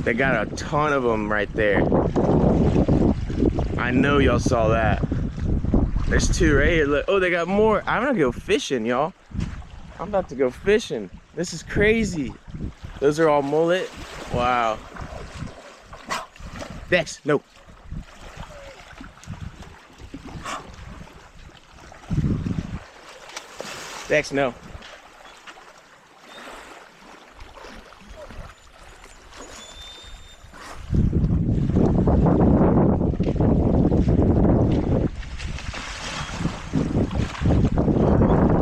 They got a ton of them right there. I know y'all saw that. There's two right here. Look. Oh, they got more. I'm gonna go fishing, y'all. I'm about to go fishing. This is crazy. Those are all mullet. Wow. Dex, no. Dex, no.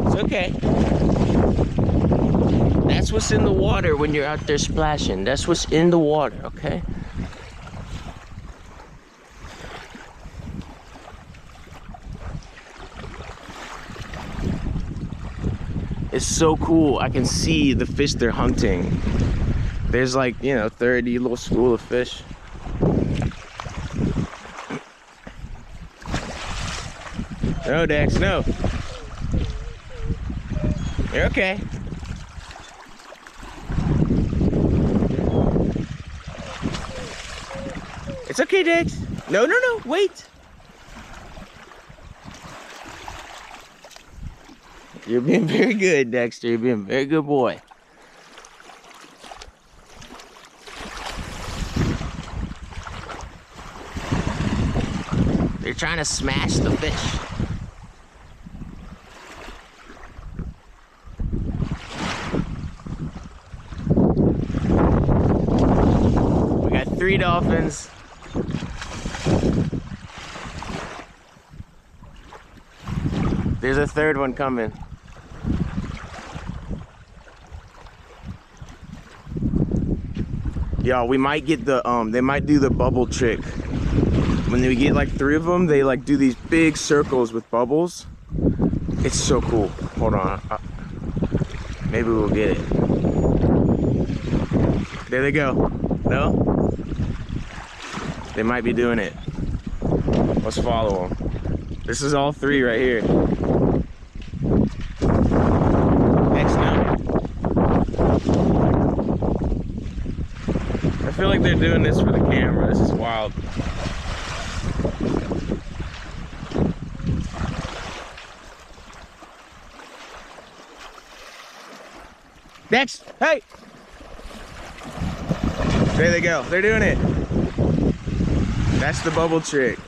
It's okay. That's what's in the water when you're out there splashing. That's what's in the water, okay? It's so cool. I can see the fish they're hunting. There's like, you know, 30 little school of fish. No, Dex, no. You're okay. It's okay, Dex. No, no, no, wait. You're being very good, Dexter. You're being a very good boy. They're trying to smash the fish. We got 3 dolphins. There's a third one coming. Y'all, we might get the, they might do the bubble trick. When we get like 3 of them, they like do these big circles with bubbles. It's so cool. Hold on. Maybe we'll get it. There they go. No? They might be doing it. Let's follow them. This is all 3 right here. Next now. I feel like they're doing this for the camera. This is wild. Next, hey! There they go. They're doing it. That's the bubble trick.